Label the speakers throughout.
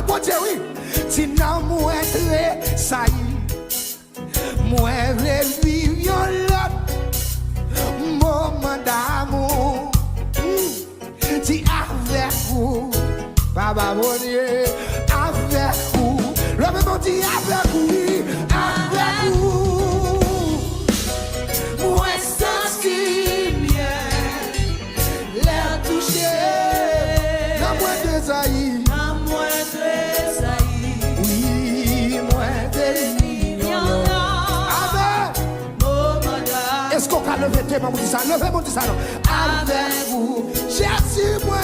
Speaker 1: mon Dieu, oui. Si non, moi, ça y est. Moi, je vis l'autre moment d'amour. Si avec vous, Papa, mon Dieu, avec vous. Le même dit avec vous, avec vous. Moi, sensi bien, l'air touché. La moindre zaï. La moindre zaï. Oui, moindre mignon. Avec. Est-ce qu'on peut lever tes mains pour dire ça? Levez mon dit ça, non? Avec vous. Jésus, moi.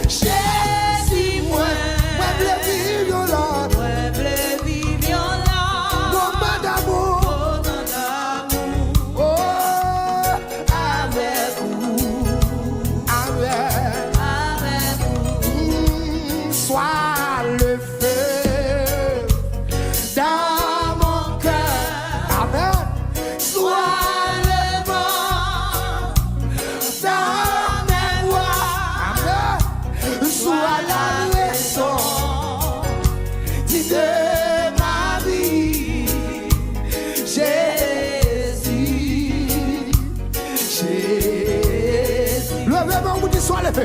Speaker 1: Jésus, moi. Moi, le vivre là.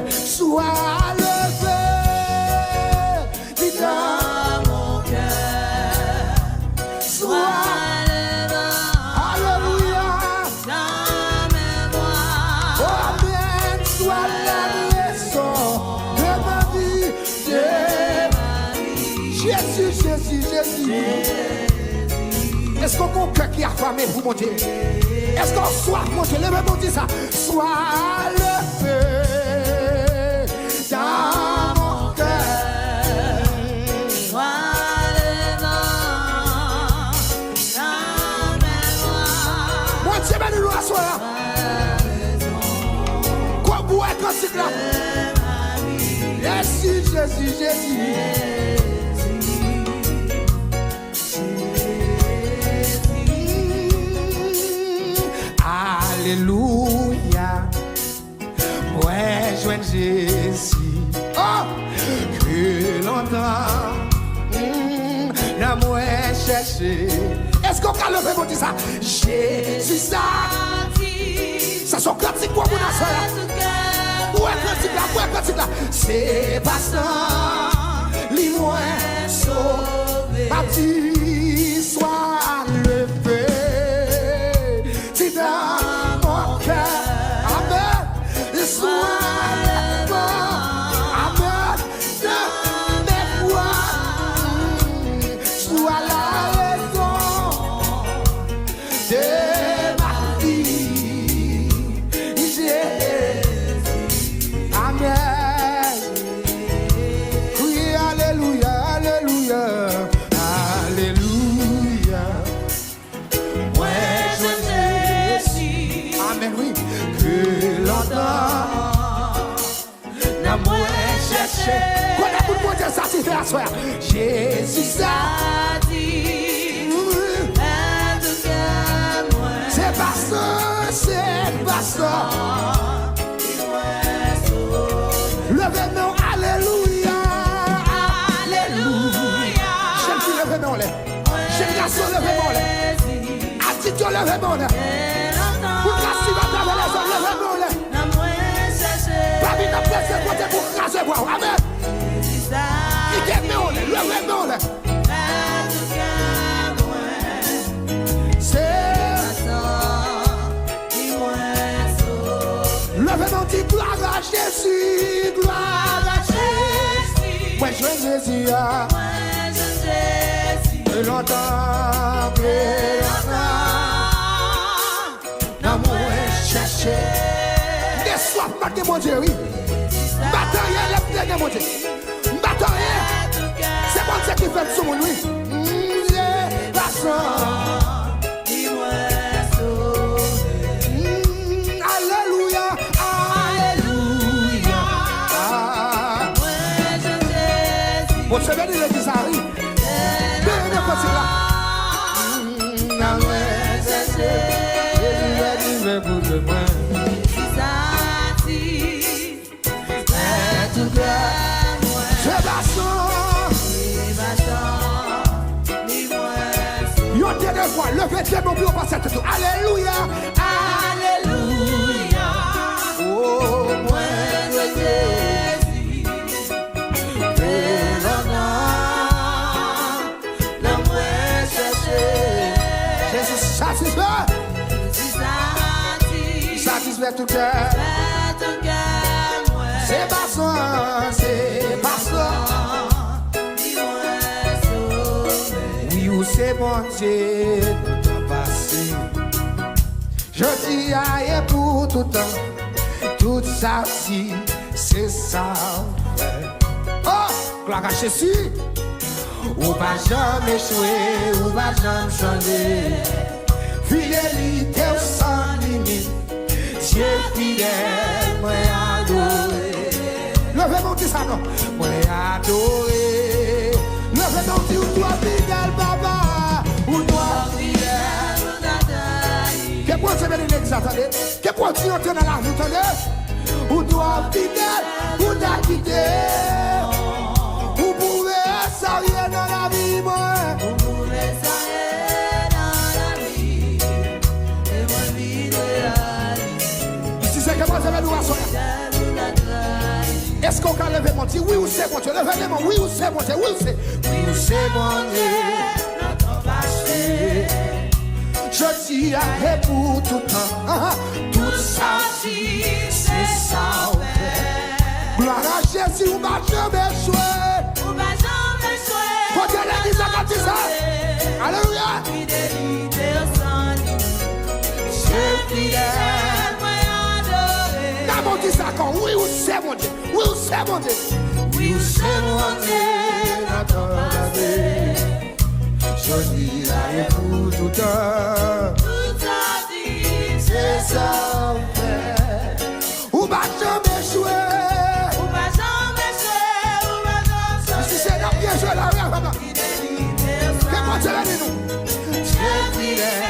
Speaker 1: Sois levé, dis dans mon cœur. Sois levé, alléluia, dans mes voix. Oh, amen, sois la leçon de ma vie, Jésus, Jésus, Jésus. Est-ce qu'on a un cœur qui a affamé pour monter? Est-ce qu'on soif monter? Levez-moi, dis ça. Sois levé. Dans mon cœur, sois le vent, dans mes voix. Moi, tu sais, ben, nous assoir. Quoi, boire, quand c'est là? Jésus, Jésus, Jésus. Alléluia. Ouais, joins Jésus. Oh, que longtemps, l'amour est cherché. Est-ce qu'on peut lever mon dit ça? Jésus, ça. Ça sont cantiques pour mon affaire. Ouais, cantique là, ouais, cantique là. C'est pas ça. Li moins sauvé. Parti, soit levé. C'est dans mon cœur. Amen. Sois Jésus ça dit, c'est pas ça, c'est pas ça. Levez-nous, alléluia, alléluia. J'aime qui levez-nous les, j'aime garçon levez-nous les, attitude levez-nous les. Pour casser votre avec les hommes levez-nous les. Pas vite après c'est côté pour casser voir, amen. Levez-nous, dit gloire à Jésus, gloire à Jésus. Moi je Jésus, plus longtemps, dans mon chercher. Des soifs, battez mon Dieu, oui. Battez, lève mon Dieu. C'est bon ce qui fait sur mon oui. J'ai pas ça. Alléluia, alléluia. Bon, c'est bien l'église arrive. Bien, c'est là. Dieu mon plus, on passe à tout. Alléluia.
Speaker 2: Alléluia.
Speaker 1: Oh,
Speaker 2: Moi, Jésus, la moi chercher.
Speaker 1: Jésus satisfait. Satisfait tout cœur. C'est pas ça, c'est pas ça. Oui, ou c'est mon Dieu, notre passé. Je dis aïe pour tout temps, tout ça si, c'est ça. Oh, gloire à Jésus. Ou pas jamais échouer, ou pas jamais changer. Fidélité sans limite, Dieu fidèle, moi adoré. Levez mon petit salon, moi adoré. Levez mon petit, ou toi fidèle, papa, ou toi fidèle. Que pour te bénir l'église, attendez. Que pour tu entrer dans la vie, attendez. Ou toi fidèle, ou t'as quitté. Vous pouvez s'arrêter dans la vie, moi.
Speaker 2: Vous pouvez s'arrêter dans la vie, et moi vie de
Speaker 1: Ici, c'est que moi, je vais nous asseoir. Est-ce qu'on peut lever mon Dieu? Oui ou c'est mon Dieu? Levez mon oui ou c'est mon Dieu? Oui ou c'est? Oui ou c'est mon Dieu?
Speaker 2: notre passé.
Speaker 1: Je dis à pour tout temps. Tout ça, c'est ça. Gloire à Jésus, on va jamais jouer.
Speaker 2: On va jamais jouer.
Speaker 1: Faut que l'église a dit ça. Alléluia.
Speaker 2: Fidélité au sang.
Speaker 1: Dieu fidèle.
Speaker 2: Moi adoré.
Speaker 1: N'a mon Dieu ça quand oui ou c'est mon Dieu? Oui ou c'est mon Dieu?
Speaker 2: Oui ou c'est mon Dieu, notre passé.
Speaker 1: Je dis à pour tout temps.
Speaker 2: Tout ça dit,
Speaker 1: C'est ça. On va jamais jouer.
Speaker 2: on va jamais jouer, on va jamais
Speaker 1: Si
Speaker 2: jouer.
Speaker 1: c'est là bien joué là, regarde.
Speaker 2: Fidélité au
Speaker 1: Que
Speaker 2: sang.
Speaker 1: moi tu l'as dit nous? Dieu fidèle.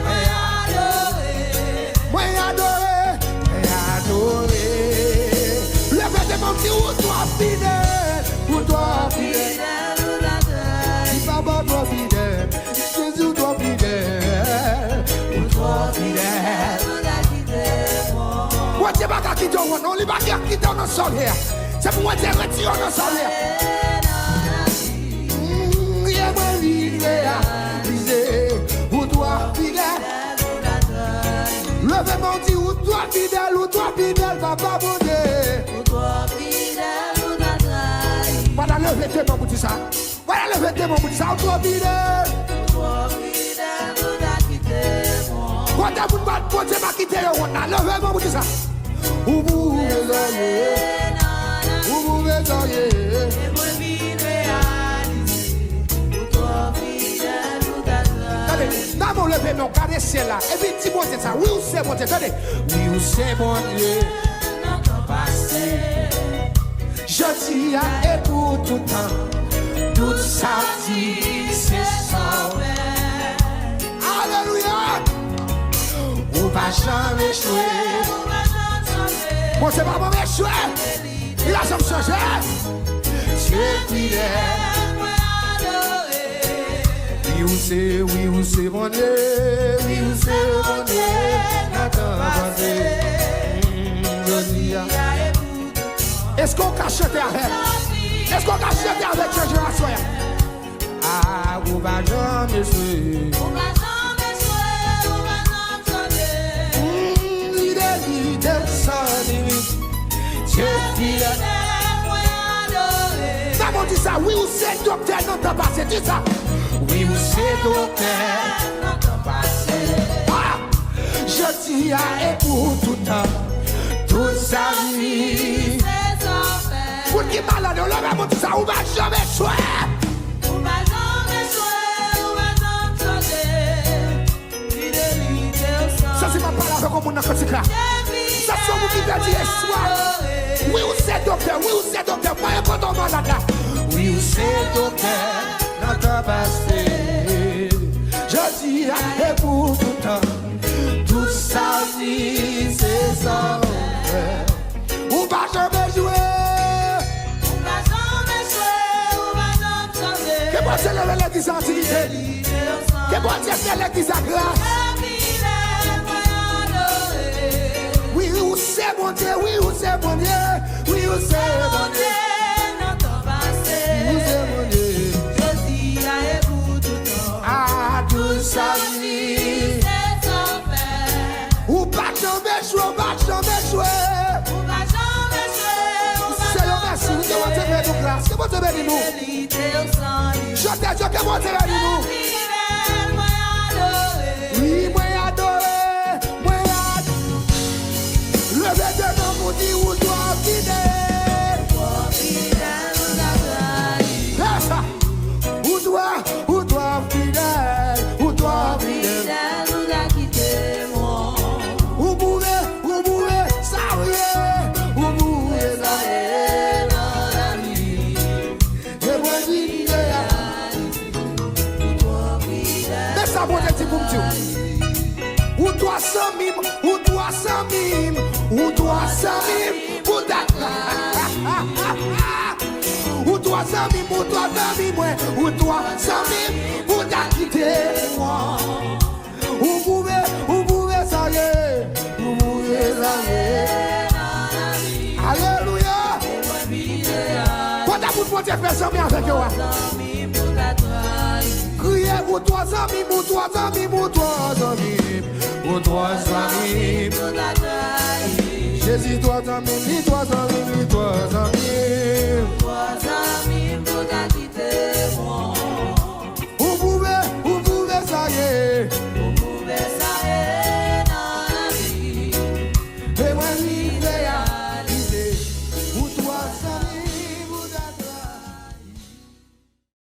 Speaker 2: Moi adoré.
Speaker 1: Moi adoré. Adoré. Levez de mon petit ou toi fidèle. Ou toi fidèle.
Speaker 2: Fidèle ou adoré.
Speaker 1: Si papa toi fidèle. Jésus toi fidèle. Ou toi fidèle. Moi tu vas pas quitter on non, il va pas quitter on solier. C'est pour moi tu retirer on solier. Yeah, moi fidèle. Ou toi fidèle. Levez mon Dieu, ou toi fidèle, papa mon Dieu. Voilà, levez tes mains pour dire ça. Voilà, levez tes mains pour dire ça, ou toi fidèle. Quand t'as voulu battre, quand t'es pas quitté, on a levez les mains pour dire ça. Ou vous réveillez, ou vous réveillez. Attendez, dans mon levé, mon regardez ciel là. Et puis, dis moi c'est ça. Oui ou c'est mon Dieu, attendez. Oui ou c'est mon Dieu. Je dis à et pour tout temps, toute sa vie, c'est ça. Alléluia. On va jamais échouer. Bon, c'est pas mauvais échouer. Il a jamais changé. Dieu fidèle. Oui ou c'est mon Dieu. Oui ou c'est mon Dieu. Attends, je dis à. Est-ce qu'on peut chanter avec? Est-ce qu'on peut chanter avec Jésus à soi? Ah, on va jamais jouer. Fidélité sans limite. Dieu fidèle. Maman dit ça, oui ou c'est docteur dans ta passé, dis ça. Oui ou c'est docteur dans ta passé. Ah, je dis à et pour tout temps, toute sa vie. Pour qui malade, on l'a vraiment dit ça, on va jamais jouer. Ça c'est ma parole avec mon narcotique là. Ça c'est vous qui veut dire soir. Oui ou c'est docteur, moi et quand on malade là. Oui ou c'est docteur, notre passé. Je dis et pour tout temps, toute sa vie c'est ça. On va jamais jouer. Que moi c'est lever l'église en activité. Que Que bon Dieu fait l'église à grâce. Oui, où c'est mon Dieu, oui, où c'est mon Dieu, oui, où c'est mon Dieu. Où c'est mon Dieu. À tout sa vie. Ou pas jamais jouer, ou pas jamais jouer. C'est le merci, que bon Dieu fait nous grâce, que bon Dieu bénit nous. Chantez Dieu, que bon Dieu bénit nous. Oui, moi adoré, moi adoré. Levez de nom pour dire où doit fidèle. C'est ça. Où doit fidèle, où doit fidèle. Où pouvez, ça y est, où pouvez, ça y est, dans la vie. Et moi, mais ça, bon Dieu, pour me dire. Où doit s'en mime, où doit s'en mime, où doit s'en mime, où doit où doit s'en mime, où doit s'en mime, où doit s'en mime, où doit quitter moi. Où pouvez, ça y est, où pouvez, ça y est. Alléluia. Quand t'as pour Dieu faire ça, bien avec toi. Criez, où doit s'en mime, où doit s'en mime, où doit s'en mime. Où toi s'en mime, Jésus toi s'en mime, toi s'en mime, toi s'en mime.